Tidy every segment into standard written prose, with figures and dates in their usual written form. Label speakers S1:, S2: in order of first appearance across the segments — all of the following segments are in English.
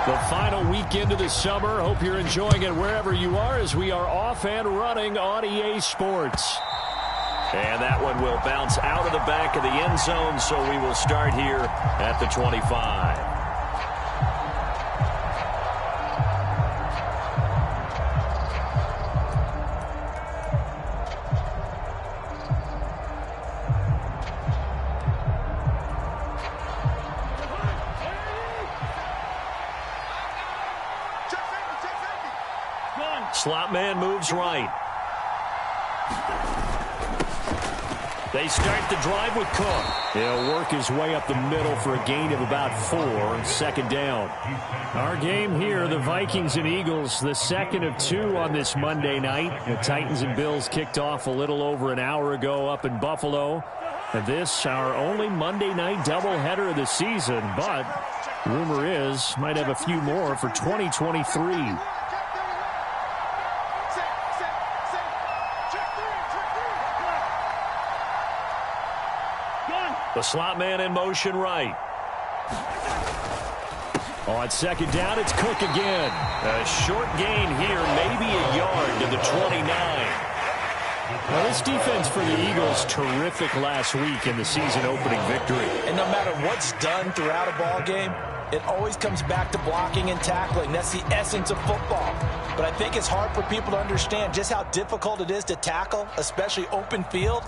S1: The final weekend of the summer. Hope you're enjoying it wherever you are as we are off and running on EA Sports. And that one will bounce out of the back of the end zone, so we will start here at the 25. Slot man moves right. They start the drive with Cook. He'll work his way up the middle for a gain of about 4, second down. Our game here, the Vikings and Eagles, the second of 2 on this Monday night. The Titans and Bills kicked off a little over an hour ago up in Buffalo. And this, our only Monday night doubleheader of the season, but rumor is might have a few more for 2023. The slot man in motion right. On second down, it's Cook again. A short gain here, maybe a yard to the 29. Well, this defense for the Eagles, terrific last week in the season-opening victory.
S2: And no matter what's done throughout a ball game, it always comes back to blocking and tackling. That's the essence of football. But I think it's hard for people to understand just how difficult it is to tackle, especially open field.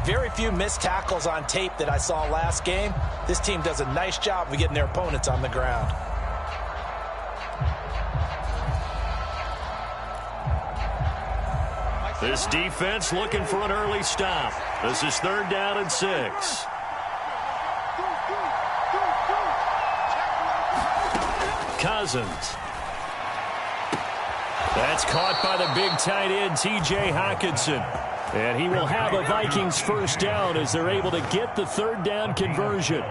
S2: Very few missed tackles on tape that I saw last game. This team does a nice job of getting their opponents on the ground.
S1: This defense looking for an early stop. This is 3rd down and 6. Cousins. That's caught by the big tight end, T.J. Hockenson. And he will have a Vikings first down as they're able to get the 3rd down conversion.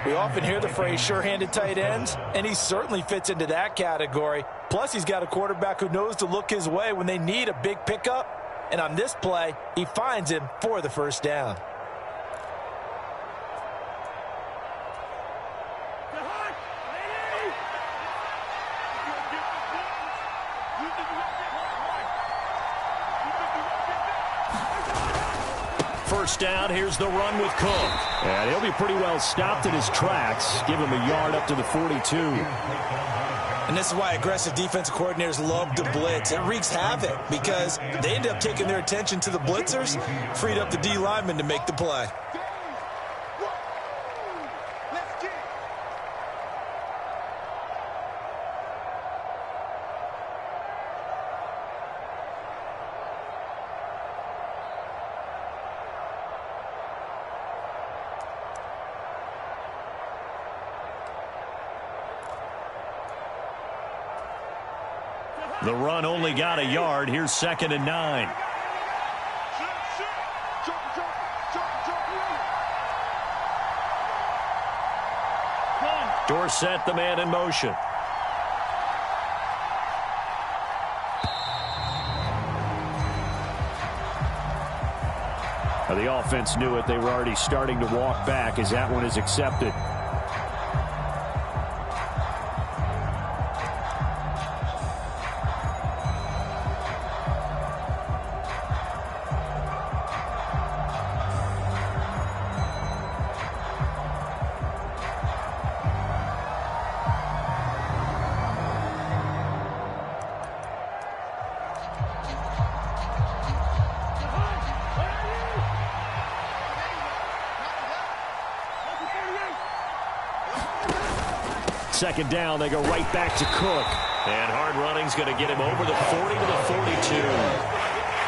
S2: We often hear the phrase sure-handed tight ends, and he certainly fits into that category. Plus, he's got a quarterback who knows to look his way when they need a big pickup. And on this play, he finds him for the first down.
S1: First down, here's the run with Cook. And he'll be pretty well stopped in his tracks. Give him a yard up to the 42.
S2: And this is why aggressive defensive coordinators love to blitz. It wreaks havoc because they end up taking their attention to the blitzers, freed up the D lineman to make the play.
S1: The run only got a yard. Here's 2nd and 9. Dorsett, the man in motion. Now, the offense knew it. They were already starting to walk back as that one is accepted. Second down, they go right back to Cook. And hard running's going to get him over the 40 to the 42.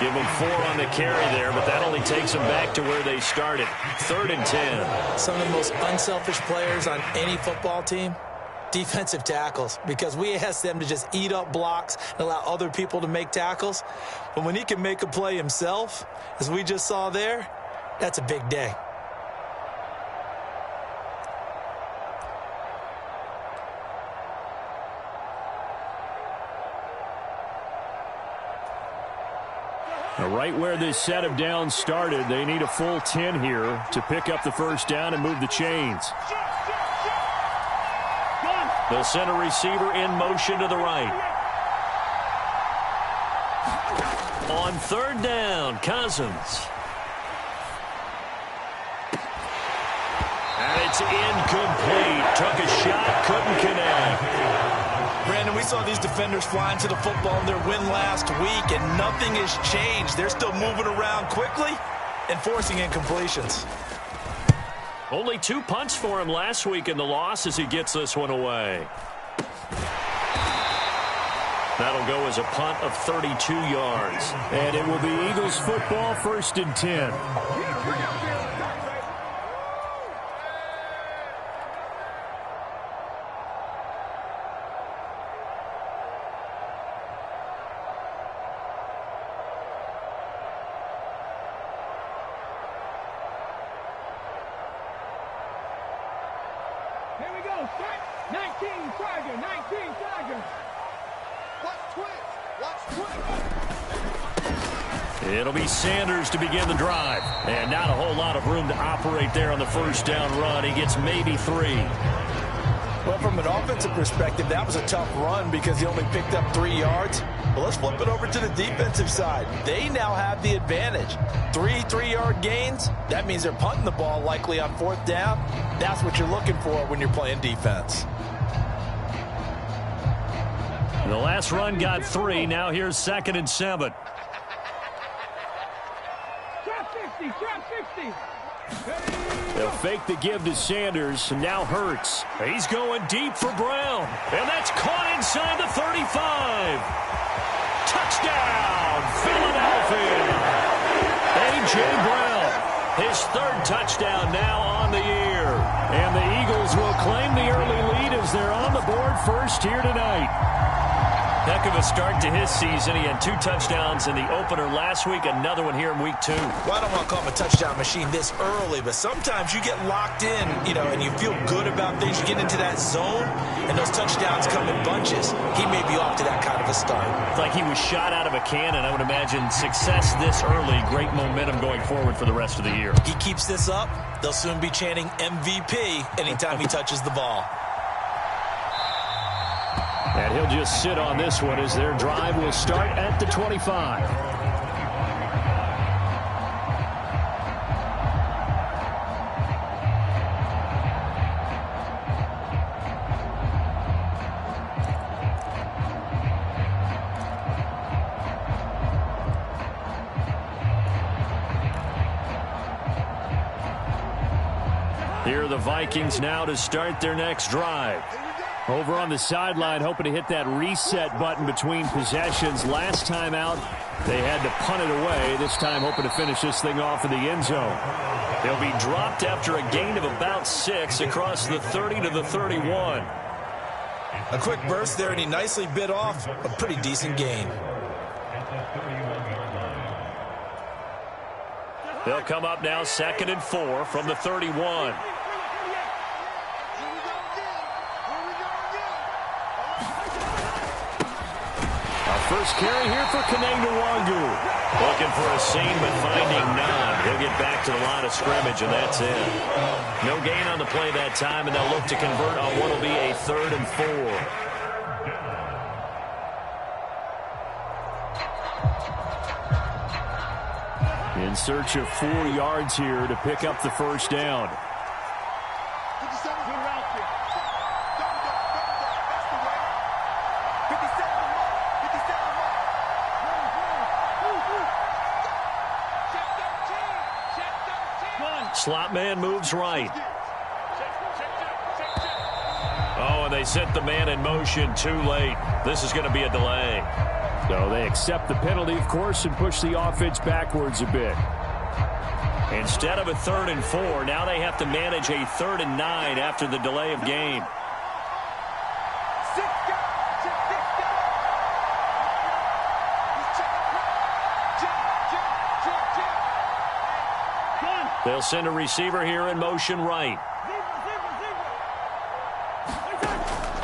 S1: Give him 4 on the carry there, but that only takes them back to where they started. 3rd and 10.
S2: Some of the most unselfish players on any football team, defensive tackles, because we ask them to just eat up blocks and allow other people to make tackles. But when he can make a play himself, as we just saw there, that's a big day.
S1: Now, right where this set of downs started, they need a full 10 here to pick up the first down and move the chains. They'll send a receiver in motion to the right. On third down, Cousins. And it's incomplete. Took a shot, couldn't connect.
S2: Brandon, we saw these defenders flying to the football in their win last week, and nothing has changed. They're still moving around quickly and forcing incompletions.
S1: Only 2 punts for him last week in the loss as he gets this one away. That'll go as a punt of 32 yards. And it will be Eagles football, 1st and 10.
S3: Here we go. Start. 19 Tiger. 19 Tiger. Watch twitch. Watch twitch.
S1: It'll be Sanders to begin the drive. And not a whole lot of room to operate there on the first down run. He gets maybe 3.
S2: Well, from an offensive perspective, that was a tough run because he only picked up 3 yards. But let's flip it over to the defensive side. They now have the advantage. 3 3-yard gains. That means they're punting the ball likely on 4th down. That's what you're looking for when you're playing defense.
S1: The last run got 3. Now here's 2nd and 7.
S3: Trap 60. Trap 60.
S1: They'll fake the give to Sanders, and now Hurts. He's going deep for Brown, and that's caught inside the 35. Touchdown, Philadelphia. A.J. Brown, his 3rd touchdown now on the year. And the Eagles will claim the early lead as they're on the board first here tonight. Heck of a start to his season. He had 2 touchdowns in the opener last week, another one here in week 2.
S2: Well, I don't want to call him a touchdown machine this early, but sometimes you get locked in, and you feel good about things. You get into that zone, and those touchdowns come in bunches. He may be off to that kind of a start.
S1: It's like he was shot out of a cannon. I would imagine success this early, great momentum going forward for the rest of the year.
S2: He keeps this up, they'll soon be chanting MVP anytime he touches the ball.
S1: And he'll just sit on this one as their drive will start at the 25. Here are the Vikings now to start their next drive. Over on the sideline, hoping to hit that reset button between possessions. Last time out, they had to punt it away. This time, hoping to finish this thing off in the end zone. They'll be dropped after a gain of about 6 across the 30 to the 31.
S2: A quick burst there, and he nicely bit off a pretty decent gain.
S1: They'll come up now 2nd and 4 from the 31. First carry here for Kaneng-Nwangu. Looking for a seam, but finding none. He'll get back to the line of scrimmage, and that's it. No gain on the play that time, and they'll look to convert on what will be a 3rd and 4. In search of 4 yards here to pick up the first down. Slot man moves right. Oh, and they set the man in motion too late. This is going to be a delay. So they accept the penalty, of course, and push the offense backwards a bit. Instead of a 3rd and 4, now they have to manage a 3rd and 9 after the delay of game. They'll send a receiver here in motion right.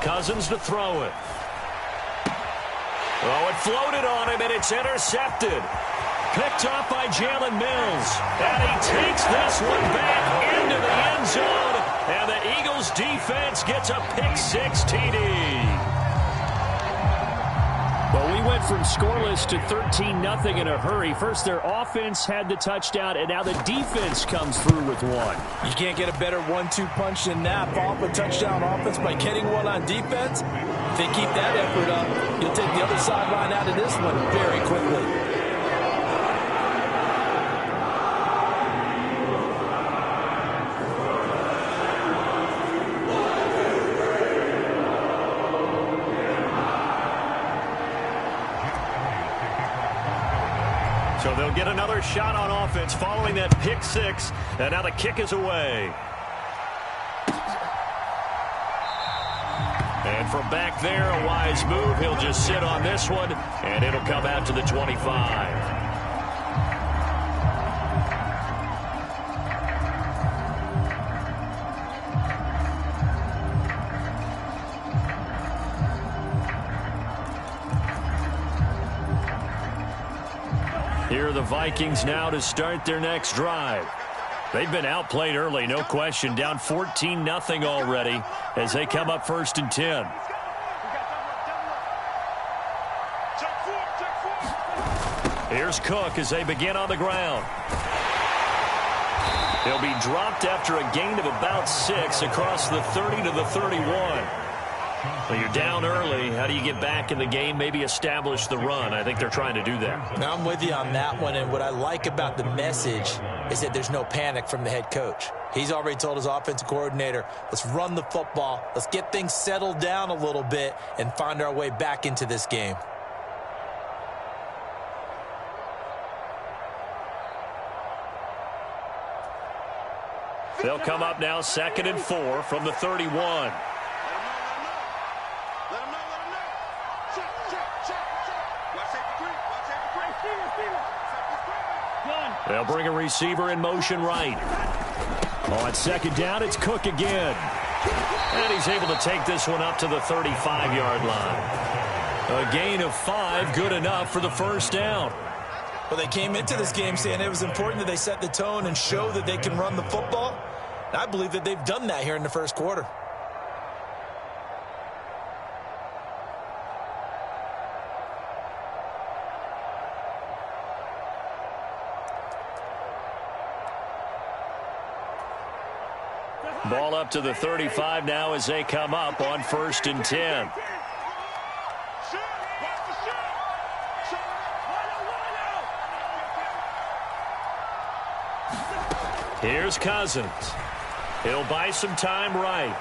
S1: Cousins to throw it. Oh, it floated on him, and it's intercepted. Picked off by Jalen Mills. And he takes this one back into the end zone. And the Eagles defense gets a pick-six TD. Well, we went from scoreless to 13-0 in a hurry. First, their offense had the touchdown, and now the defense comes through with one.
S2: You can't get a better 1-2 punch than that. Follow up a touchdown offense by getting one on defense. If they keep that effort up, you'll take the other sideline out of this one very quickly.
S1: So they'll get another shot on offense following that pick six, and now the kick is away. And from back there, a wise move. He'll just sit on this one, and it'll come out to the 25. Here are the Vikings now to start their next drive. They've been outplayed early, no question. Down 14-0 already as they come up 1st and 10. Here's Cook as they begin on the ground. He'll be dropped after a gain of about 6 across the 30 to the 31. Well, you're down early. How do you get back in the game? Maybe establish the run. I think they're trying to do that.
S2: Now, I'm with you on that one, and what I like about the message is that there's no panic from the head coach. He's already told his offensive coordinator, let's run the football, let's get things settled down a little bit and find our way back into this game.
S1: They'll come up now 2nd and 4 from the 31. They'll bring a receiver in motion right. On 2nd down, it's Cook again. And he's able to take this one up to the 35-yard line. A gain of 5, good enough for the 1st down.
S2: Well, they came into this game saying it was important that they set the tone and show that they can run the football. And I believe that they've done that here in the 1st quarter.
S1: Ball up to the 35 now as they come up on 1st and 10. Here's Cousins. He'll buy some time right.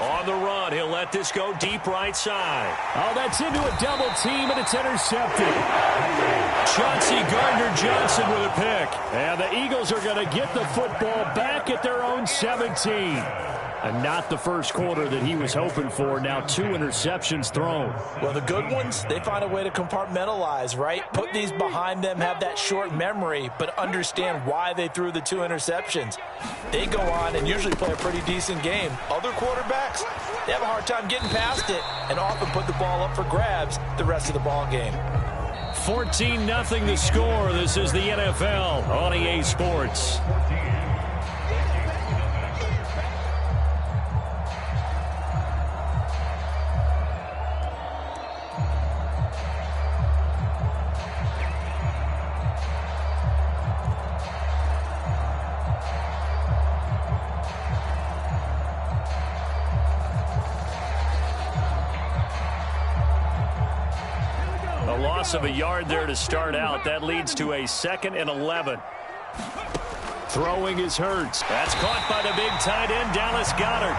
S1: On the run, he'll let this go deep right side.
S3: Oh, that's into a double team, and it's intercepted.
S1: Chauncey Gardner-Johnson with a pick.
S3: And the Eagles are going to get the football back at their own 17. And not the 1st quarter that he was hoping for. Now 2 interceptions thrown.
S2: Well, the good ones, they find a way to compartmentalize, right? Put these behind them, have that short memory, but understand why they threw the 2 interceptions. They go on and usually play a pretty decent game. Other quarterbacks, they have a hard time getting past it and often put the ball up for grabs the rest of the ball game.
S1: 14-0 the score. This is the NFL on EA Sports. Of a yard there to start out. That leads to a 2nd and 11. Throwing is Hurts. That's caught by the big tight end, Dallas Goedert.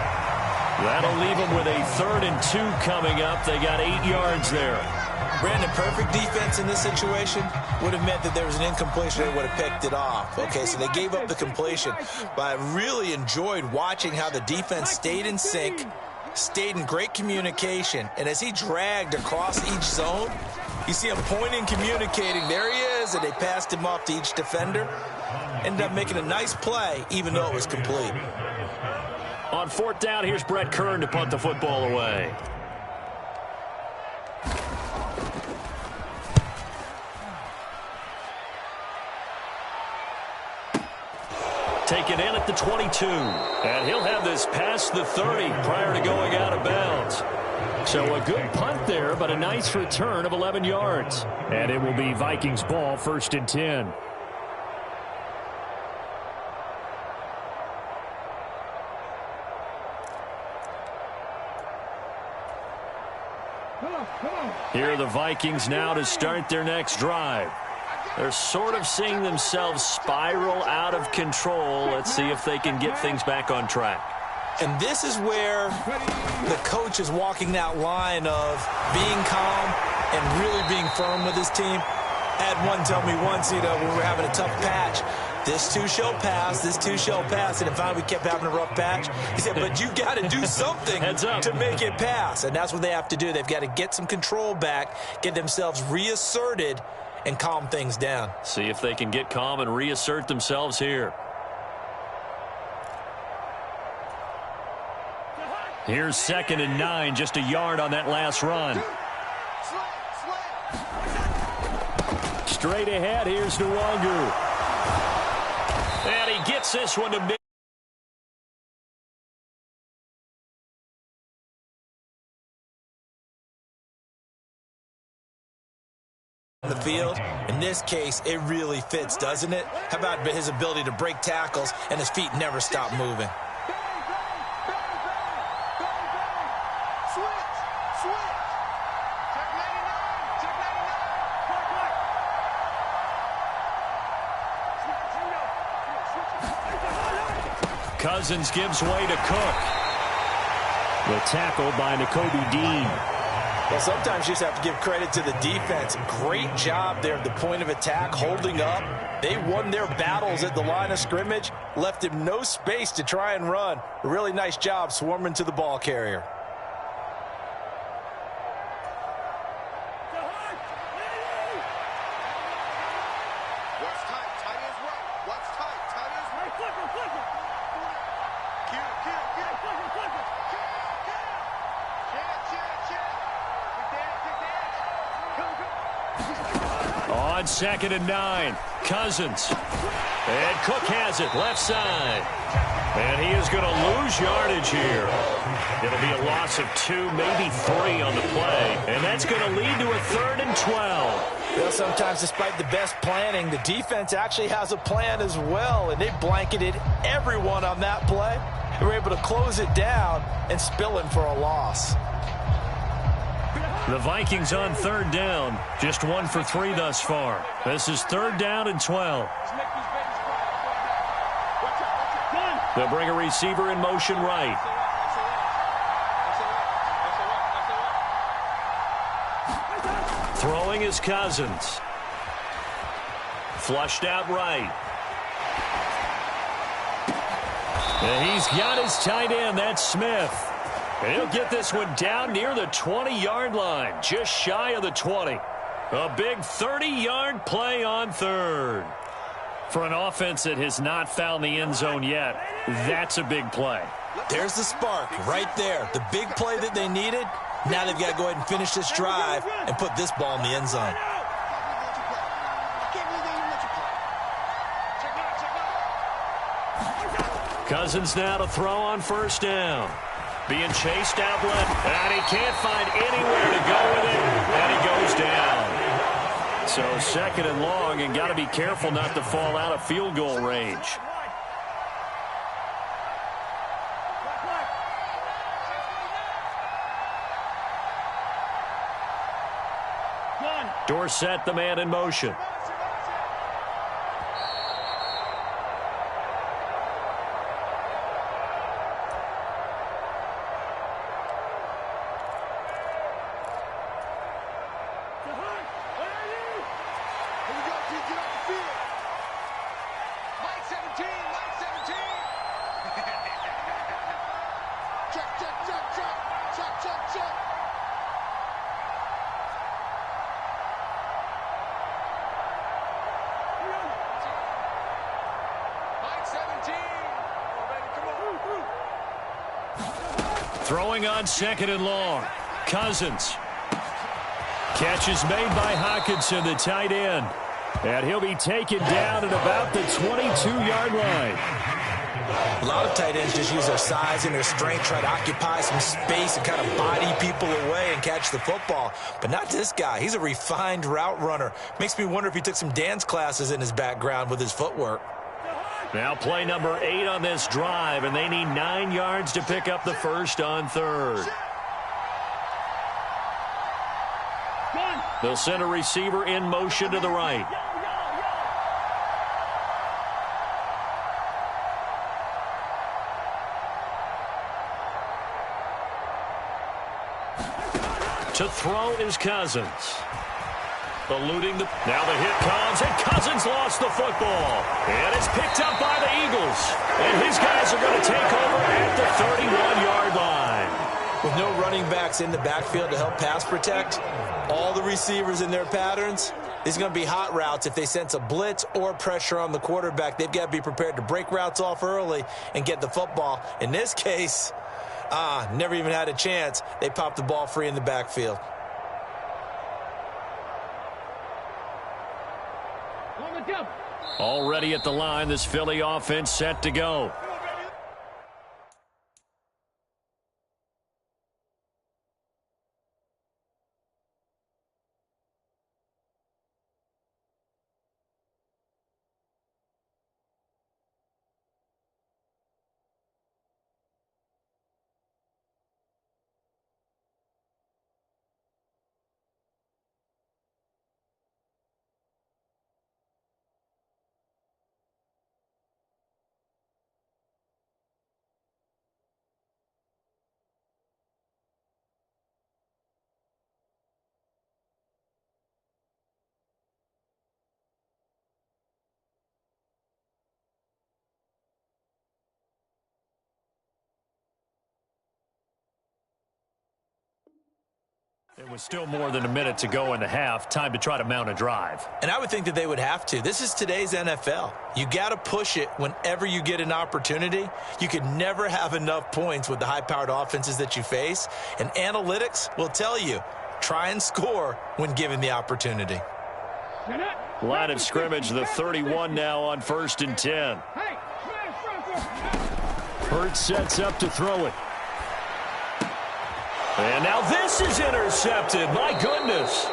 S1: That'll leave them with a 3rd and 2 coming up. They got 8 yards there.
S2: Brandon, perfect defense in this situation would have meant that there was an incompletion. They would have picked it off. Okay, so they gave up the completion. But I really enjoyed watching how the defense stayed in sync, stayed in great communication, and as he dragged across each zone, you see him pointing, communicating. There he is, and they passed him off to each defender. Ended up making a nice play, even though it was complete.
S1: On 4th down, here's Brett Kern to punt the football away. taken in at the 22. And he'll have this past the 30 prior to going out of bounds. So a good punt there, but a nice return of 11 yards. And it will be Vikings ball, 1st and 10. Here are the Vikings now to start their next drive. They're sort of seeing themselves spiral out of control. Let's see if they can get things back on track.
S2: And this is where the coach is walking that line of being calm and really being firm with his team. I had one tell me once, when we were having a tough patch, this too shall pass, this too shall pass. And then finally we kept having a rough patch. He said, but you've got to do something to make it pass. And that's what they have to do. They've got to get some control back, get themselves reasserted, and calm things down.
S1: See if they can get calm and reassert themselves here. Here's 2nd and 9, just a yard on that last run. Straight ahead, here's Nwangu. And he gets this one to mid.
S2: The field. In this case, it really fits, doesn't it? How about his ability to break tackles and his feet never stop moving?
S1: Cousins gives way to Cook. The tackle by Nakobe Dean.
S2: Well, sometimes you just have to give credit to the defense. Great job there at the point of attack, holding up. They won their battles at the line of scrimmage, left him no space to try and run. A really nice job swarming to the ball carrier.
S1: On 2nd and 9, Cousins. And Cook has it, left side. And he is going to lose yardage here. It'll be a loss of 2, maybe 3 on the play. And that's going to lead to a 3rd and 12.
S2: Well, sometimes despite the best planning, the defense actually has a plan as well. And they blanketed everyone on that play. They were able to close it down and spill him for a loss.
S1: The Vikings on 3rd down. Just 1 for 3 thus far. This is 3rd down and 12. They'll bring a receiver in motion right. Throwing is Cousins. Flushed out right. And he's got his tight end. That's Smith. And he'll get this one down near the 20-yard line, just shy of the 20. A big 30-yard play on 3rd. For an offense that has not found the end zone yet, that's a big play.
S2: There's the spark right there. The big play that they needed. Now they've got to go ahead and finish this drive and put this ball in the end zone.
S1: Cousins now to throw on 1st down. Being chased out left, and he can't find anywhere to go with it, and he goes down. So 2nd and long, and got to be careful not to fall out of field goal range. Dorsett, the man in motion. Throwing on 2nd and long. Cousins. Catch is made by Hockenson, the tight end. And he'll be taken down at about the 22-yard line.
S2: A lot of tight ends just use their size and their strength, try to occupy some space and kind of body people away and catch the football. But not this guy. He's a refined route runner. Makes me wonder if he took some dance classes in his background with his footwork.
S1: Now play number 8 on this drive, and they need 9 yards to pick up the first on third. They'll send a receiver in motion to the right. To throw is Cousins. Eluding the... Now the hit comes, and Cousins lost the football. And it's picked up by the Eagles. And his guys are going to take over at the 31-yard line.
S2: With no running backs in the backfield to help pass protect, all the receivers in their patterns, these are going to be hot routes. If they sense a blitz or pressure on the quarterback, they've got to be prepared to break routes off early and get the football. In this case, never even had a chance. They popped the ball free in the backfield.
S1: Already at the line, this Philly offense set to go. It was still more than a minute to go in the half. Time to try to mount a drive.
S2: And I would think that they would have to. This is today's NFL. You got to push it whenever you get an opportunity. You could never have enough points with the high-powered offenses that you face. And analytics will tell you, try and score when given the opportunity.
S1: Line of scrimmage, the 31 now on 1st and 10. Hurts sets up to throw it. And now this is intercepted. My goodness.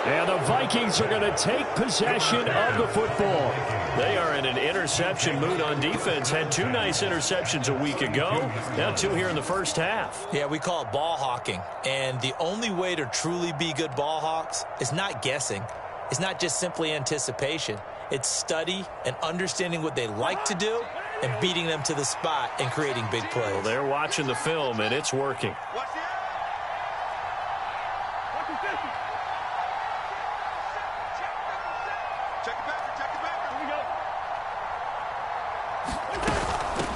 S1: And the Vikings are going to take possession of the football. They are in an interception mood on defense. Had 2 nice interceptions a week ago. Now 2 here in the first half.
S2: Yeah, we call it ball hawking. And the only way to truly be good ball hawks is not guessing. It's not just simply anticipation. It's study and understanding what they like to do and beating them to the spot and creating big plays.
S1: Well, they're watching the film, and it's working.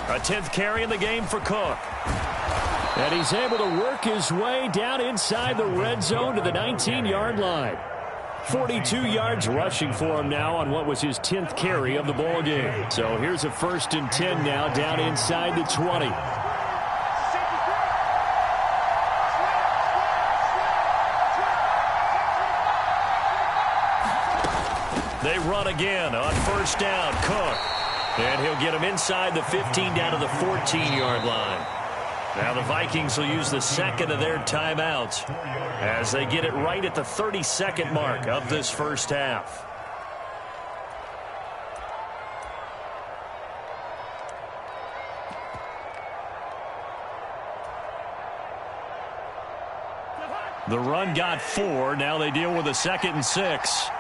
S1: A 10th carry in the game for Cook. And he's able to work his way down inside the red zone to the 19-yard line. 42 yards rushing for him now on what was his 10th carry of the ball game. So here's a 1st and 10 now down inside the 20. They run again on 1st down. Cook. And he'll get him inside the 15 down to the 14-yard line. Now the Vikings will use the second of their timeouts as they get it right at the 32nd mark of this first half. The run got 4. Now they deal with a 2nd and 6.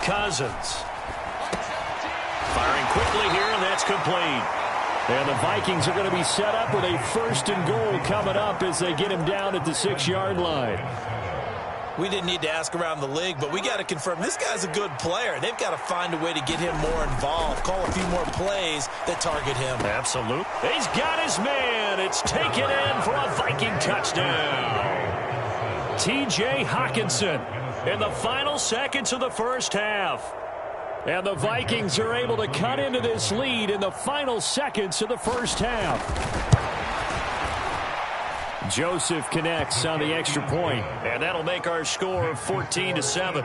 S1: Cousins. Firing quickly here, and that's complete. And the Vikings are going to be set up with a 1st and goal coming up as they get him down at the 6-yard line.
S2: We didn't need to ask around the league, but we got to confirm this guy's a good player. They've got to find a way to get him more involved, call a few more plays that target him.
S1: Absolutely. He's got his man. It's taken in for a Viking touchdown. T.J. Hawkinson in the final seconds of the first half. And the Vikings are able to cut into this lead in the final seconds of the first half. Joseph connects on the extra point, and that'll make our score 14-7.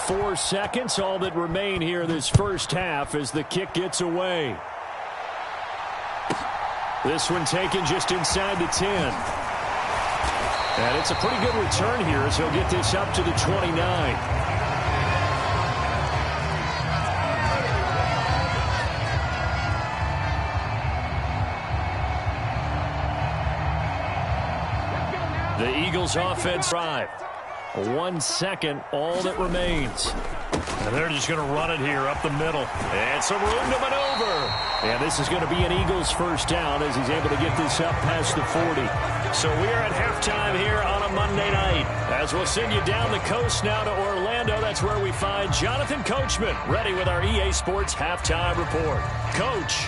S1: Four seconds, all that remain here this first half as the kick gets away. This one taken just inside the 10. And it's a pretty good return here as he'll get this up to the 29. The Eagles offense drive. 1 second, all that remains. And they're just going to run it here up the middle. And some room to maneuver. And this is going to be an Eagles first down as he's able to get this up past the 40. So we're at halftime here on a Monday night. As we'll send you down the coast now to Orlando. That's where we find Jonathan Coachman ready with our EA Sports halftime report. Coach.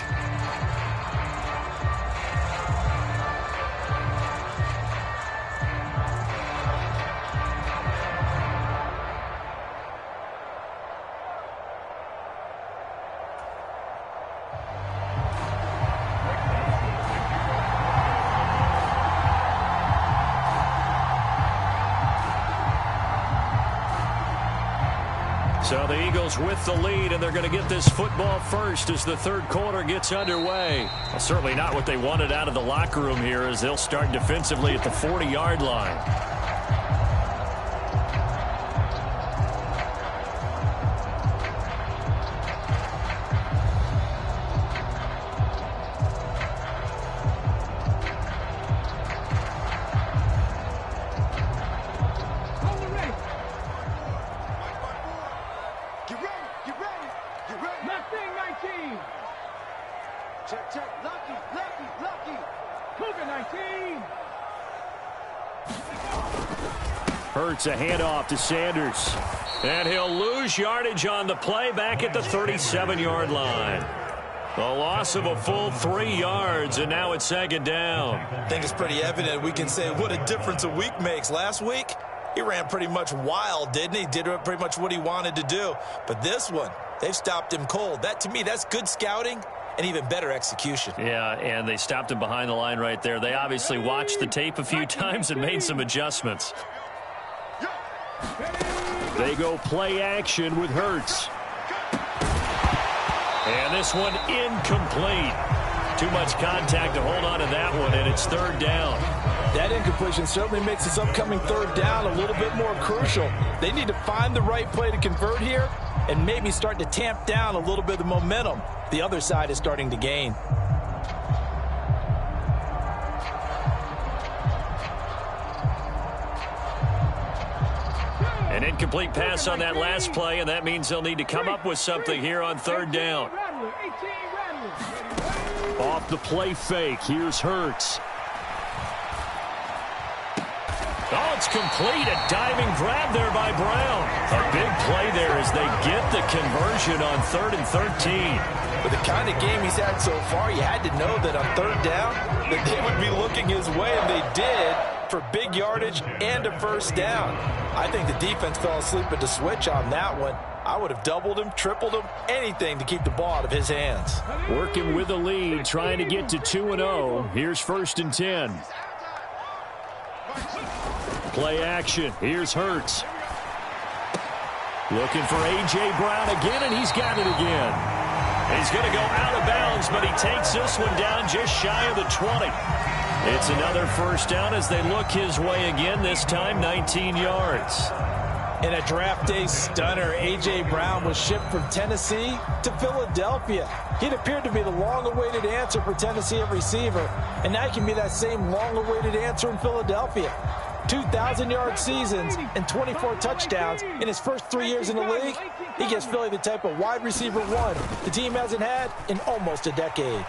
S1: So the Eagles with the lead, and they're going to get this football first as the third quarter gets underway. Well, certainly not what they wanted out of the locker room here as they'll start defensively at the 40-yard line. Hurts a handoff to Sanders. And he'll lose yardage on the play back at the 37-yard line. A loss of a full 3 yards, and now it's second down.
S2: I think it's pretty evident. We can say what a difference a week makes. Last week, he ran pretty much wild, didn't he? Did pretty much what he wanted to do. But this one, they've stopped him cold. That, to me, that's good scouting and even better execution.
S1: Yeah, and they stopped him behind the line right there. They obviously watched the tape a few times and made some adjustments. They go play action with Hurts. And this one incomplete. Too much contact to hold on to that one, and it's third down.
S2: That incompletion certainly makes this upcoming third down a little bit more crucial. They need to find the right play to convert here and maybe start to tamp down a little bit of the momentum the other side is starting to gain.
S1: An incomplete pass on that last play, and that means they'll need to come up with something here on third down. Off the play fake, here's Hurts. Oh, it's complete. A diving grab there by Brown. A big play there as they get the conversion on 3rd and 13.
S2: With the kind of game he's had so far, you had to know that on third down that they would be looking his way, and they did, for big yardage and a first down. I think the defense fell asleep at the switch on that one. I would have doubled him, tripled him, anything to keep the ball out of his hands.
S1: Working with the lead, trying to get to 2-0. Here's 1st and 10. Play action. Here's Hurts. Looking for A.J. Brown again, and he's got it again. He's going to go out of bounds, but he takes this one down just shy of the 20. It's another first down as they look his way again, this time 19 yards.
S2: In a draft day stunner, A.J. Brown was shipped from Tennessee to Philadelphia. He'd appeared to be the long-awaited answer for Tennessee at receiver, and now he can be that same long-awaited answer in Philadelphia. 2,000-yard seasons and 24 touchdowns in his first 3 years in the league. He gives Philly the type of wide receiver one the team hasn't had in almost a decade.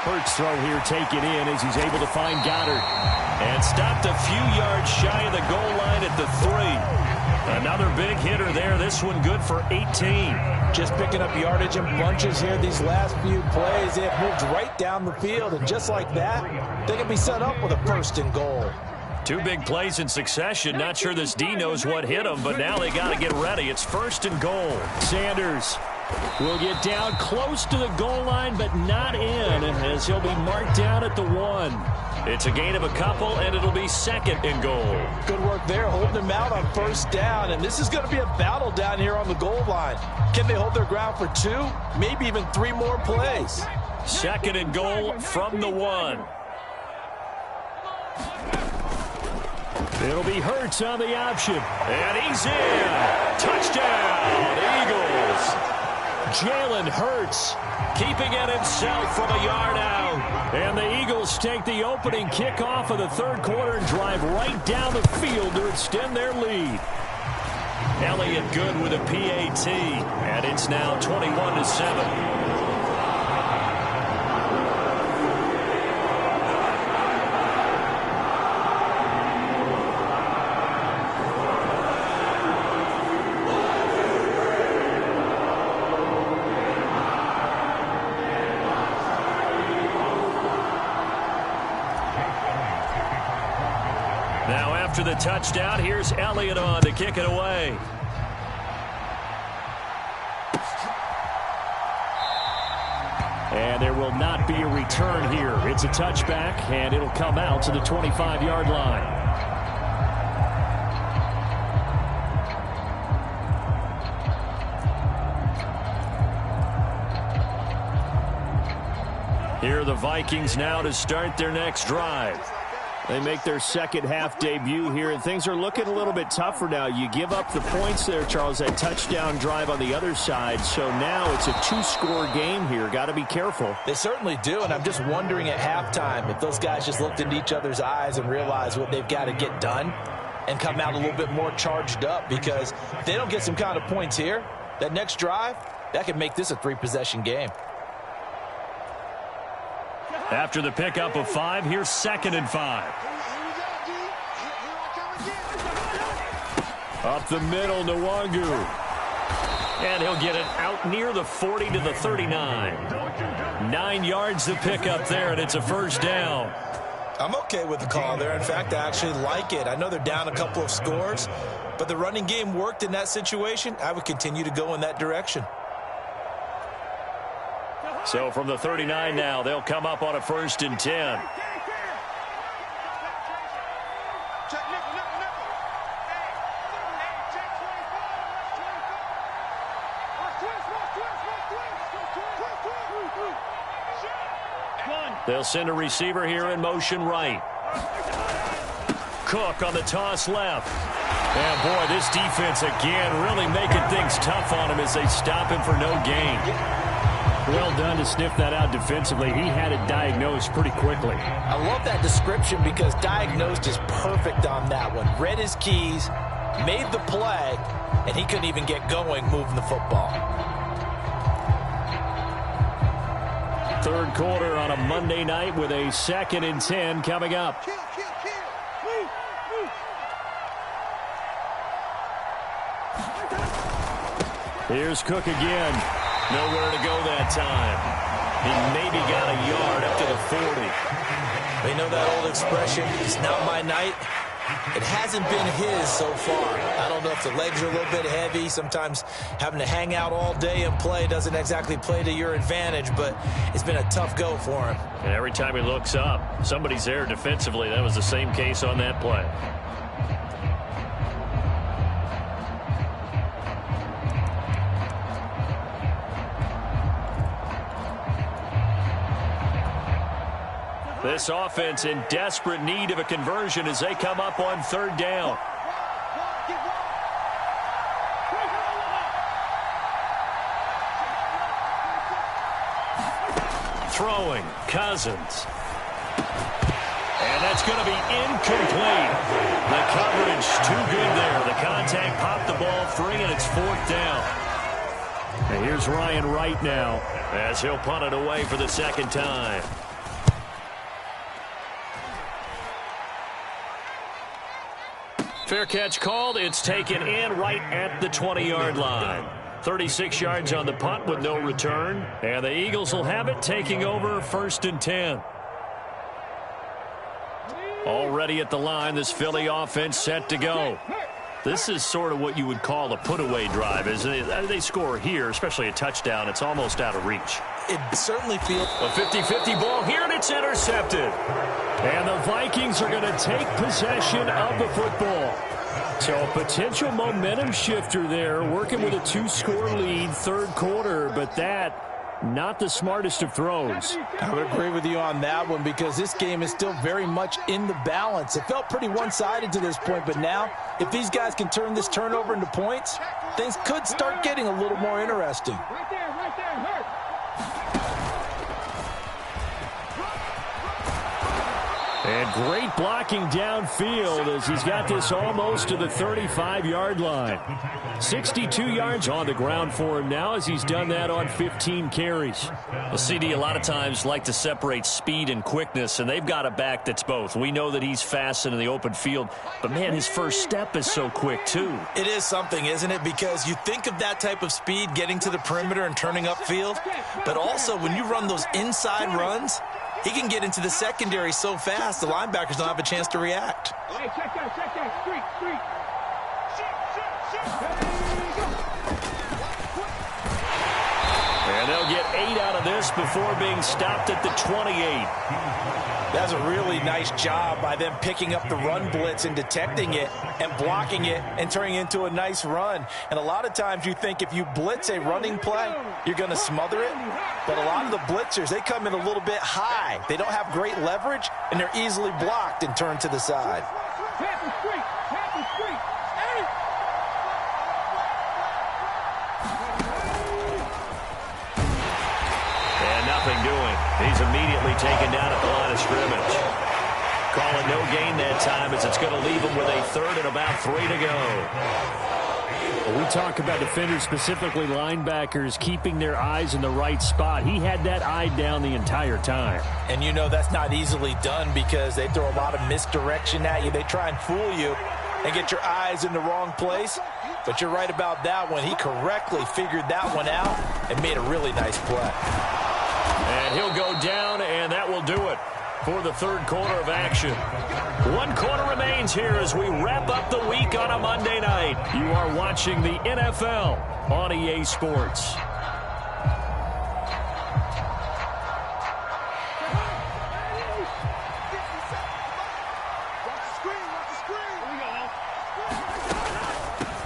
S1: Hurts throw here taken in as he's able to find Goddard. And stopped a few yards shy of the goal line at the 3. Another big hitter there. This one good for 18.
S2: Just picking up yardage in bunches here these last few plays. They have moved right down the field, and just like that, they can be set up with a 1st and goal.
S1: Two big plays in succession. Not sure this D knows what hit him, but now they got to get ready. It's 1st and goal. Sanders will get down close to the goal line, but not in, as he'll be marked down at the 1. It's a gain of a couple, and it'll be 2nd and goal.
S2: Good work there, holding him out on 1st down, and this is going to be a battle down here on the goal line. Can they hold their ground for 2, maybe even 3 more plays?
S1: 2nd and goal from the 1. It'll be Hurts on the option. And he's in. Touchdown, Eagles. Jalen Hurts keeping it himself from a yard out. And the Eagles take the opening kickoff of the 3rd quarter and drive right down the field to extend their lead. Elliott good with a PAT. And it's now 21-7. Now after the touchdown, here's Elliott on to kick it away. And there will not be a return here. It's a touchback, and it'll come out to the 25-yard line. Here are the Vikings now to start their next drive. They make their second half debut here, and things are looking a little bit tougher now. You give up the points there, Charles, that touchdown drive on the other side. So now it's a 2-score game here. Got to be careful.
S2: They certainly do, and I'm just wondering at halftime if those guys just looked into each other's eyes and realized what they've got to get done and come out a little bit more charged up, because if they don't get some kind of points here, that next drive, that could make this a 3-possession game.
S1: After the pickup of 5, here's 2nd and 5. Up the middle, Nwangu. And he'll get it out near the 40 to the 39. 9 yards to pick up there, and it's a 1st down.
S2: I'm okay with the call there. In fact, I actually like it. I know they're down a couple of scores, but the running game worked in that situation. I would continue to go in that direction.
S1: So from the 39 now, they'll come up on a 1st and 10. They'll send a receiver here in motion right. Cook on the toss left. And boy, this defense again really making things tough on him as they stop him for no gain. Well done to sniff that out defensively. He had it diagnosed pretty quickly.
S2: I love that description, because diagnosed is perfect on that one. Read his keys, made the play, and he couldn't even get going moving the football.
S1: 3rd quarter on a Monday night with a 2nd and 10 coming up. Here's Cook again. Nowhere to go that time. He maybe got a yard up to the 40.
S2: You know that old expression, it's not my night? It hasn't been his so far. I don't know if the legs are a little bit heavy. Sometimes having to hang out all day and play doesn't exactly play to your advantage, but it's been a tough go for him.
S1: And every time he looks up, somebody's there defensively. That was the same case on that play. This offense in desperate need of a conversion as they come up on 3rd down. Throwing, Cousins. And that's going to be incomplete. The coverage too good there. The contact popped the ball free, and it's 4th down. And here's Ryan Wright now as he'll punt it away for the 2nd time. Fair catch called. It's taken in right at the 20-yard line. 36 yards on the punt with no return. And the Eagles will have it, taking over 1st and 10. Already at the line, this Philly offense set to go. This is sort of what you would call a put-away drive. As they score here, especially a touchdown, it's almost out of reach.
S2: It certainly feels
S1: a 50-50 ball here, and it's intercepted. And the Vikings are going to take possession of the football. So a potential momentum shifter there, working with a 2-score lead, third quarter, but that not the smartest of throws.
S2: I would agree with you on that one because this game is still very much in the balance. It felt pretty one-sided to this point, but now if these guys can turn this turnover into points, things could start getting a little more interesting.
S4: Right there, hurt.
S1: And great blocking downfield as he's got this almost to the 35-yard line. 62 yards on the ground for him now as he's done that on 15 carries.
S3: Well, CD, a lot of times like to separate speed and quickness, and they've got a back that's both. We know that he's fast in the open field, but, man, his first step is so quick, too.
S2: It is something, isn't it? Because you think of that type of speed getting to the perimeter and turning upfield, but also when you run those inside runs, he can get into the secondary so fast the linebackers don't have a chance to react.
S4: Hey, check that. Street.
S1: And they'll get 8 out of this before being stopped at the 28.
S2: That's a really nice job by them picking up the run blitz and detecting it and blocking it and turning it into a nice run. And a lot of times you think if you blitz a running play, you're going to smother it. But a lot of the blitzers, they come in a little bit high. They don't have great leverage, and they're easily blocked and turned to the side.
S4: Happy Street. Hey!
S1: And nothing doing. He's immediately taken down at the line of scrimmage. Calling no gain that time as it's going to leave him with a third and about 3 to go. We talk about defenders, specifically linebackers, keeping their eyes in the right spot. He had that eye down the entire time.
S2: And you know that's not easily done because they throw a lot of misdirection at you. They try and fool you and get your eyes in the wrong place. But you're right about that one. He correctly figured that one out and made a really nice play.
S1: And he'll go down, and that will do it for the third quarter of action. 1 quarter remains here as we wrap up the week on a Monday night. You are watching the NFL on EA Sports.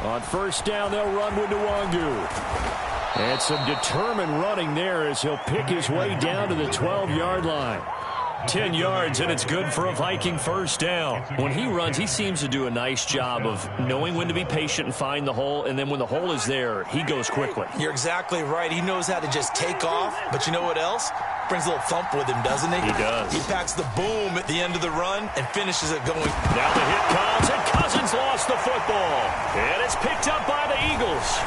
S1: On first down, they'll run with Nwangu. And some determined running there as he'll pick his way down to the 12-yard line. 10 yards, and it's good for a Viking first down. When he runs, he seems to do a nice job of knowing when to be patient and find the hole, and then when the hole is there, he goes quickly.
S2: You're exactly right. He knows how to just take off, but you know what else? Brings a little thump with him, doesn't he?
S1: He does.
S2: He packs the boom at the end of the run and finishes it going.
S1: Now the hit comes, and Cousins lost the football. And it's picked up by the Eagles.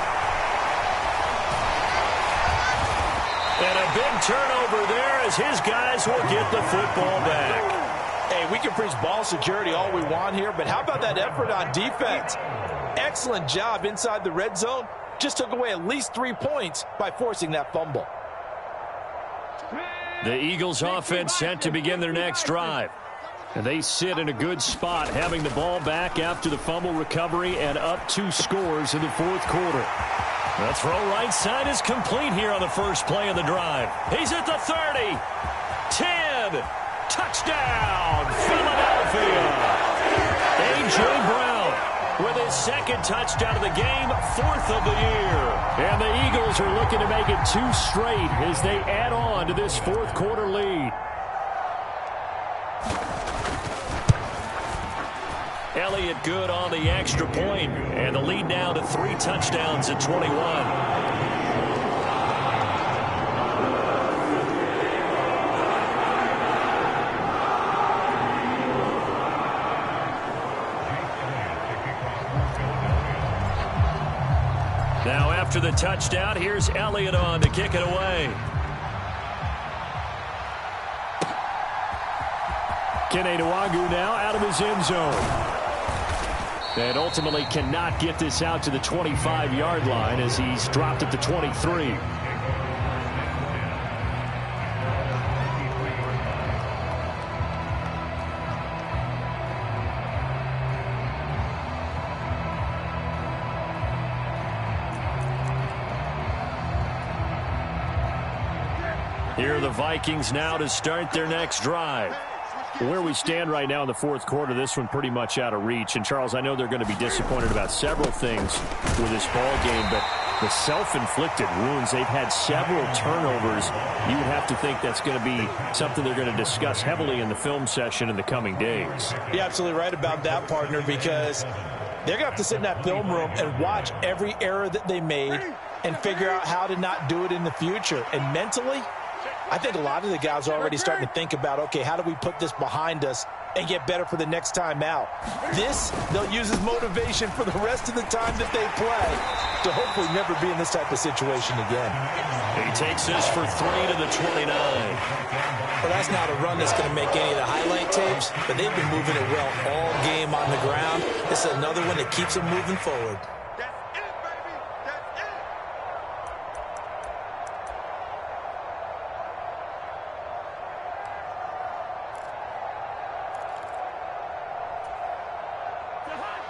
S1: And a big turnover there as his guys will get the football back.
S2: Hey, we can preach ball security all we want here, but how about that effort on defense? Excellent job inside the red zone. Just took away at least 3 points by forcing that fumble.
S1: The Eagles offense set to begin their next drive. And they sit in a good spot, having the ball back after the fumble recovery and up 2 scores in the fourth quarter. The throw right side is complete here on the first play of the drive. He's at the 30. 10. Touchdown, Philadelphia. A.J. Brown with his second touchdown of the game, 4th of the year. And the Eagles are looking to make it 2 straight as they add on to this fourth quarter lead. Elliott good on the extra point, and the lead now to 3 touchdowns at 21. Now after the touchdown, here's Elliott on to kick it away. Kene Nwangu now out of his end zone. And ultimately cannot get this out to the 25-yard line as he's dropped at the 23. Here are the Vikings now to start their next drive. Where we stand right now in the fourth quarter, this one pretty much out of reach. And, Charles, I know they're going to be disappointed about several things with this ball game, but the self-inflicted wounds, they've had several turnovers. You would have to think that's going to be something they're going to discuss heavily in the film session in the coming days.
S2: You're absolutely right about that, partner, because they're going to have to sit in that film room and watch every error that they made and figure out how to not do it in the future. And mentally, I think a lot of the guys are already starting to think about, okay, how do we put this behind us and get better for the next time out? This, they'll use as motivation for the rest of the time that they play to hopefully never be in this type of situation again.
S3: He takes this for 3 to the 29.
S2: Well, that's not a run that's going to make any of the highlight tapes, but they've been moving it well all game on the ground. This is another one that keeps them moving forward.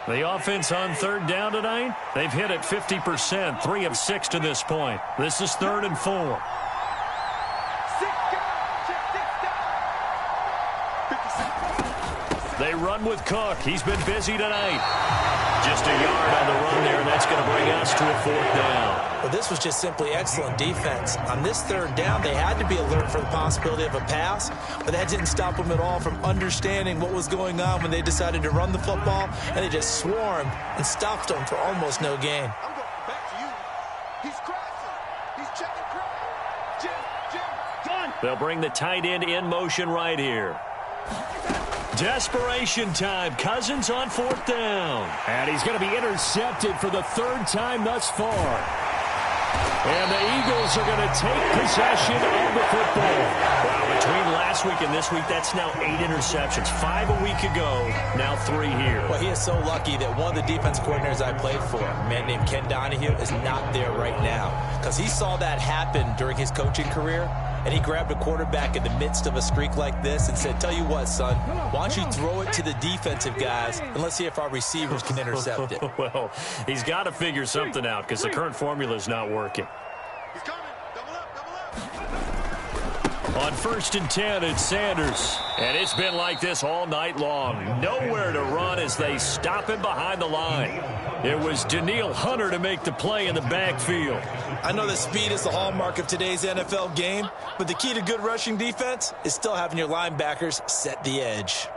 S1: The offense on third down tonight, they've hit it 50%, 3 of 6 to this point. This is 3rd and 4. They run with Cook. He's been busy tonight. Just a yard on the run there, and that's going to bring us to a 4th down.
S2: Well, this was just simply excellent defense. On this 3rd down, they had to be alert for the possibility of a pass, but that didn't stop them at all from understanding what was going on when they decided to run the football, and they just swarmed and stopped them for almost no gain.
S5: I'm going back to you. He's crossing. He's checking cross. Jim.
S1: They'll bring the tight end in motion right here. Desperation time. Cousins on 4th down. And he's going to be intercepted for the 3rd time thus far. And the Eagles are going to take possession of the football. Wow, between last week and this week, that's now 8 interceptions. 5 a week ago, now 3 here.
S2: Well, he is so lucky that one of the defense coordinators I played for, a man named Ken Donahue, is not there right now. Because he saw that happen during his coaching career, and he grabbed a quarterback in the midst of a streak like this and said, tell you what, son, why don't you throw it to the defensive guys, and let's see if our receivers can intercept it.
S1: Well, he's got to figure something out because the current formula is not working.
S5: He's coming. Double up.
S1: On 1st and 10, it's Sanders. And it's been like this all night long. Nowhere to run as they stop him behind the line. It was Danielle Hunter to make the play in the backfield.
S2: I know that speed is the hallmark of today's NFL game, but the key to good rushing defense is still having your linebackers set the edge.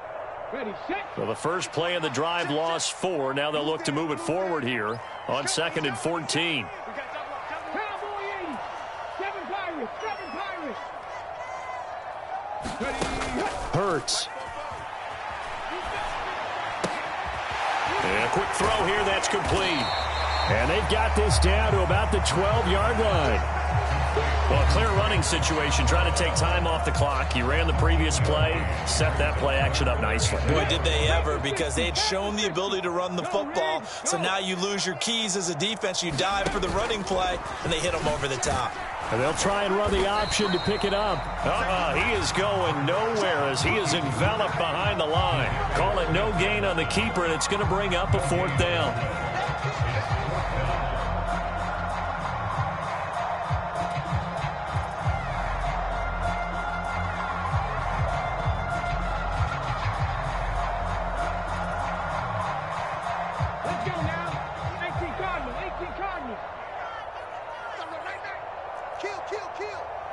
S4: Ready, set.
S1: Well, the first play of the drive lost 4. Now they'll look to move it forward here on 2nd and 14.
S4: Cowboy 80. 7 Pirates. 7 Pirates. Ready,
S1: Hurts. And a quick throw here, that's complete. And they've got this down to about the 12-yard line. Well, a clear running situation, trying to take time off the clock. He ran the previous play, set that play action up nicely.
S2: Boy, did they ever, because they had shown the ability to run the football. So now you lose your keys as a defense. You dive for the running play, and they hit them over the top.
S1: And they'll try and run the option to pick it up. He is going nowhere as he is enveloped behind the line. Call it no gain on the keeper, and it's going to bring up a 4th down.
S4: let's go now. 18 Cardinals. 18 Cardinals.
S5: Kill.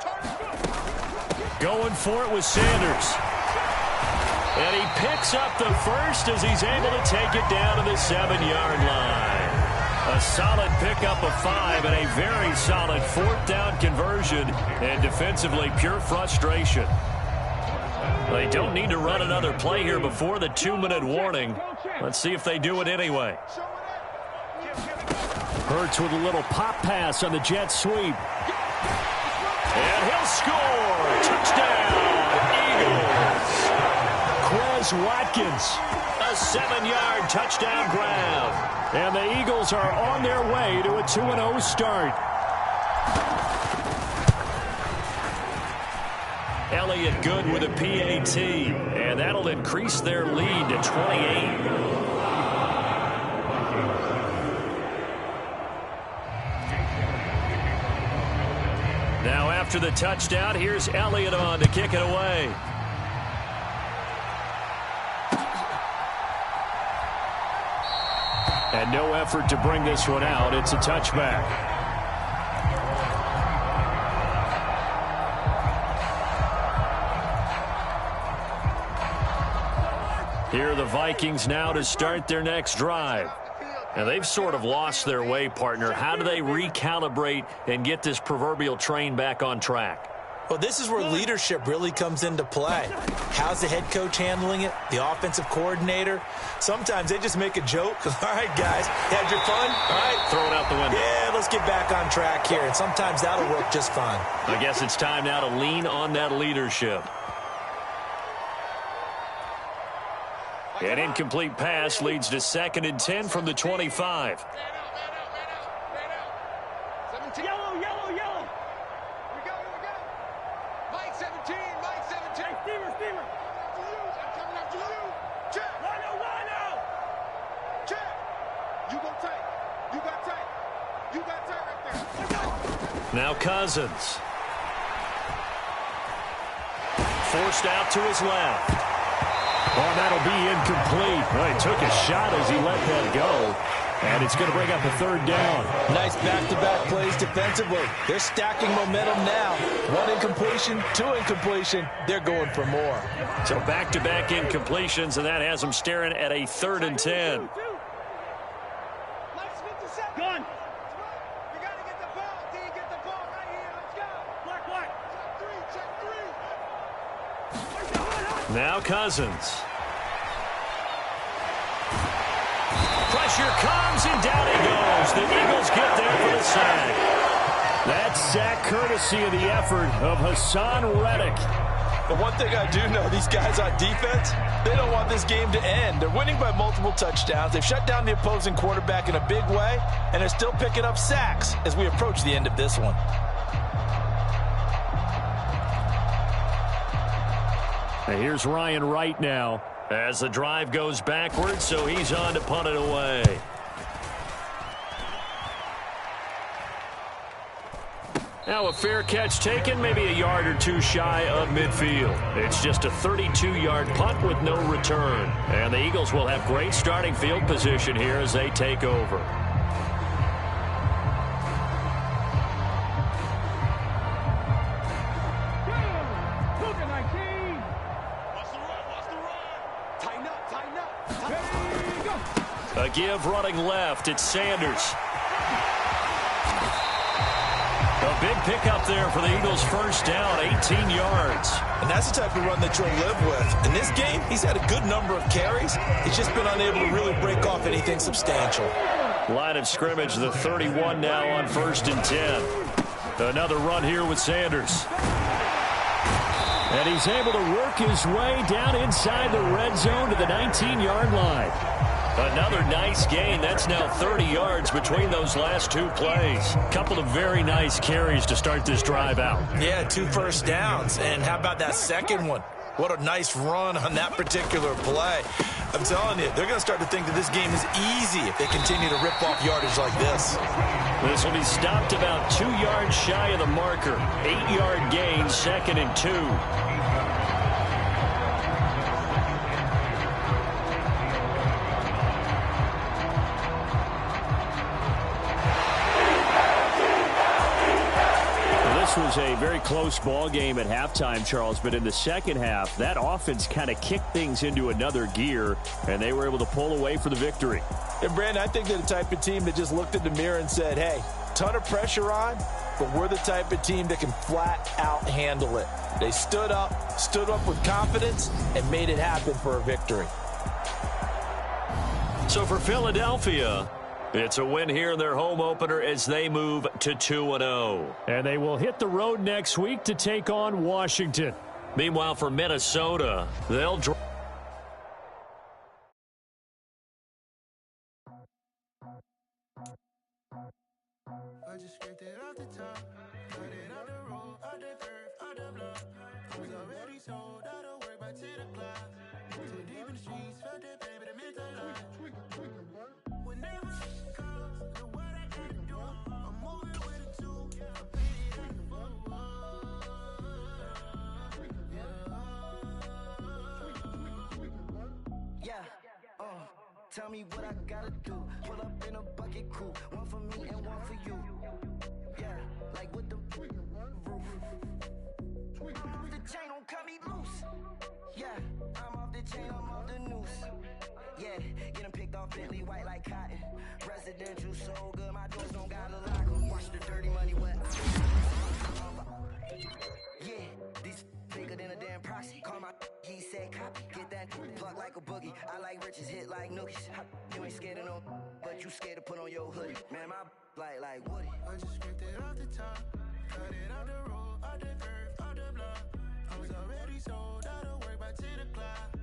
S5: Target.
S1: Going for it with Sanders. And he picks up the first as he's able to take it down to the 7-yard line. A solid pickup of 5 and a very solid 4th down conversion. And defensively, pure frustration. They don't need to run another play here before the 2-minute warning. Let's see if they do it anyway. Hurts with a little pop pass on the jet sweep. And he'll score. Touchdown, Eagles. Quez Watkins, a 7-yard touchdown grab. And the Eagles are on their way to a 2-0 start. Elliott good with a PAT, and that'll increase their lead to 28. Now
S3: after the touchdown. Here's Elliott on to kick it away.
S1: And no effort to bring this one out. It's a touchback. Here are the Vikings now to start their next drive. And they've sort of lost their way, partner. How do they recalibrate and get this proverbial train back on track?
S2: Well, this is where leadership really comes into play. How's the head coach handling it? The offensive coordinator? Sometimes they just make a joke. All right, guys, had your fun? All right.
S3: Throw it out the window.
S2: Yeah, let's get back on track here. And sometimes that'll work just fine.
S3: I guess it's time now to lean on that leadership. An incomplete pass leads to 2nd and 10 from the 25.
S4: Yellow, yellow, yellow.
S5: We go. Mike 17, Mike 17.
S4: Hey, Steamer.
S5: I'm coming after you. Check.
S4: Lino.
S5: Check. You go tight. You got tight. You got tight right there.
S3: Now Cousins. Forced out to his left.
S1: Oh, that'll be incomplete. Well, he took a shot as he let that go. And it's going to bring up a 3rd down.
S2: Nice back-to-back plays defensively. They're stacking momentum now. 1 incompletion, 2 incompletion. They're going for more.
S3: So back-to-back incompletions, and that has them staring at a 3rd and 10.
S5: Mike's 57.
S4: Gun.
S5: We got to get the ball. D, get the ball right here. Let's go.
S4: Black.
S5: Check 3.
S3: Now Cousins. Pressure comes, and down he goes. The Eagles get there for the sack.
S1: That sack courtesy of the effort of Hassan Reddick.
S2: But one thing I do know, these guys on defense, they don't want this game to end. They're winning by multiple touchdowns. They've shut down the opposing quarterback in a big way, and they're still picking up sacks as we approach the end of this one.
S1: And here's Ryan Wright now.
S3: As the drive goes backwards, so he's on to punt it away. Now a fair catch taken, maybe a yard or two shy of midfield. It's just a 32-yard punt with no return. And the Eagles will have great starting field position here as they take over. A give running left. It's Sanders. A big pickup there for the Eagles' first down, 18 yards.
S2: And that's the type of run that you'll live with. In this game, he's had a good number of carries. He's just been unable to really break off anything substantial.
S3: Line of scrimmage, the 31 now on 1st and 10. Another run here with Sanders.
S1: And he's able to work his way down inside the red zone to the 19-yard line.
S3: Another nice gain. That's now 30 yards between those last 2 plays. Couple of very nice carries to start this drive out.
S2: Yeah, 2 first downs. And how about that second one? What a nice run on that particular play. I'm telling you, they're going to start to think that this game is easy if they continue to rip off yardage like this.
S3: This will be stopped about 2 yards shy of the marker. 8-yard gain, 2nd and 2.
S1: This was a very close ball game at halftime, Charles, but in the second half, that offense kind of kicked things into another gear, and they were able to pull away for the victory.
S2: And, Brandon, I think they're the type of team that just looked in the mirror and said, hey, ton of pressure on, but we're the type of team that can flat out handle it. They stood up with confidence, and made it happen for a victory.
S3: So for Philadelphia, it's a win here in their home opener as they move to 2-0.
S1: And they will hit the road next week to take on Washington.
S3: Meanwhile, for Minnesota, they'll draw.
S6: Tell me what I gotta do. Pull up in a bucket crew. One for me and one for you. Yeah, like with the roof. I'm off the chain, don't cut me loose. Yeah, I'm off the chain, I'm off the noose. Yeah, getting picked off Bentley white like cotton. Residential so good, my doors don't got a lock. Watch the dirty money, what yeah, these bigger than a damn proxy. Call my he said copy. Get that plug like a boogie. I like riches, hit like nookies. You ain't scared of no, but you scared to put on your hoodie. Man, my like Woody.
S7: I just scraped it off the top, cut it off the road, off the curve, off the block. I was already sold out of work by 10 o'clock.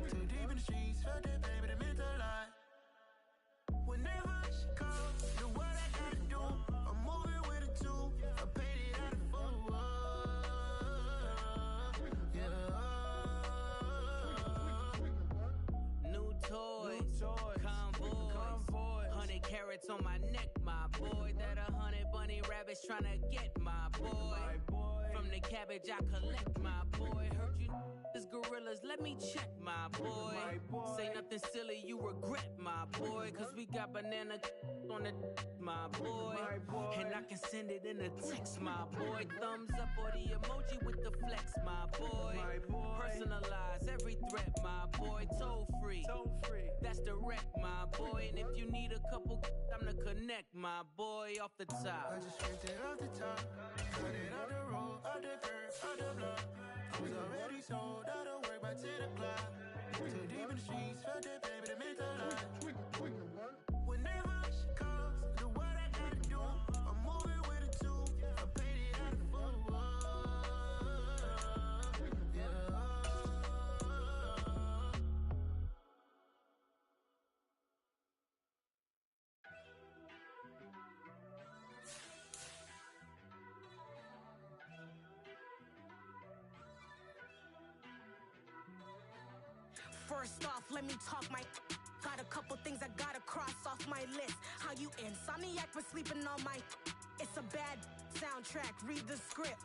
S7: Too deep in the streets, felt that baby, that meant a lot. Whenever she calls, do what I gotta do. I'm moving with a two. I paid it out of full. Yeah.
S8: New toys, convoys, 100 carats on my neck, my boy. That 100 bunny rabbits tryna get my boy. From the cabbage I collect, my boy. Heard you this gorillas, let me check, my boy. Say nothing silly, you regret, my boy. Cause we got banana on the my boy. And I can send it in a text, my boy. Thumbs up or the emoji with the flex, my boy. Personalize every threat, my boy. Toll free, that's direct, my boy. And if you need a couple, I'm to connect, my boy, off the top.
S7: I just scraped it off the top, cut it off the road, off the curve, off the block. I was already sold out of work by 10 o'clock. Too deep in the streets, felt that baby, that meant a lot. Whenever she calls, do what I gotta do. I'm moving with a two. I paid it out of full. Yeah.
S9: First off, let me talk my. Got a couple things I gotta cross off my list. How you insomniac for sleeping on my. It's a bad soundtrack, read the script.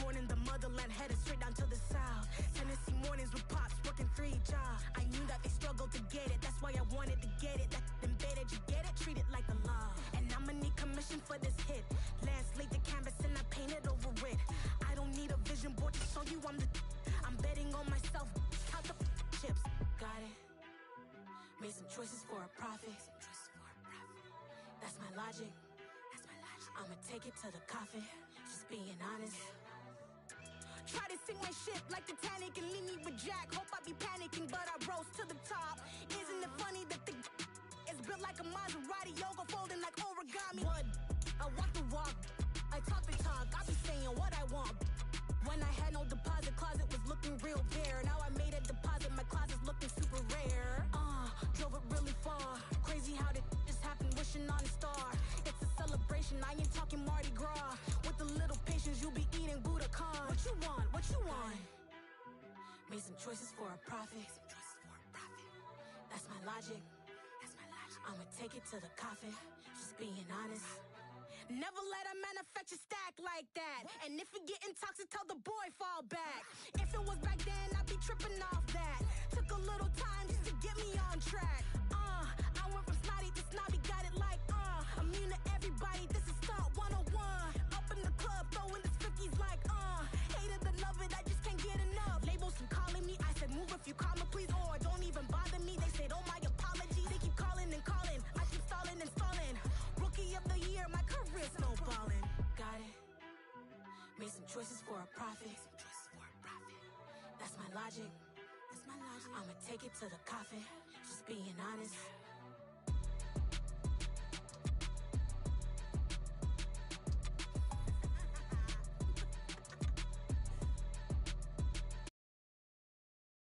S9: Born in the motherland, headed straight down to the south. Tennessee mornings with pops, working 3 jobs. I knew that they struggled to get it, that's why I wanted to get it. That embedded, you get it, treat it like a law. And I'ma need commission for this hit. Last laid the canvas and I painted over it. I don't need a vision board to show you I'm the. I'm betting on myself, count the chips. Got it. Made some choices for a profit. That's my logic. I'ma take it to the coffin. Just being honest. Try to sing my shit like Titanic and leave me with Jack. Hope I be panicking, but I rose to the top. Isn't it funny that the is built like a Maserati, yoga folding like origami? What? I walk the walk, I talk the talk. I be saying what I want. When I had no deposit, closet was looking real bare. Now I made a deposit, my closet's looking super rare. Drove it really far. Crazy how did just happen, wishing on a star. It's a celebration, I ain't talking Mardi Gras. With a little patience, you'll be eating Budokan. What you want? What you want? Made some choices for a profit. That's my logic. I'ma take it to the coffin. Just being honest. Never let a manufacture stack like that. And if it getting toxic, tell the boy fall back. If it was back then, I'd be tripping off that. Took a little time just to get me on track. I went from snotty to snobby, got it like immune to everybody, this is stunt 101. Up in the club, throwing the 50s like hate it and love it, I just can't get enough. Labels keep calling me, I said move if you call me please, or don't even bother me. They said oh my apologies, they keep calling and calling. I keep stalling and stalling. Rookie of the year, my career snowballing. Got it. Made some choices for a profit. That's my logic. I'ma take it to the coffin. Just being honest.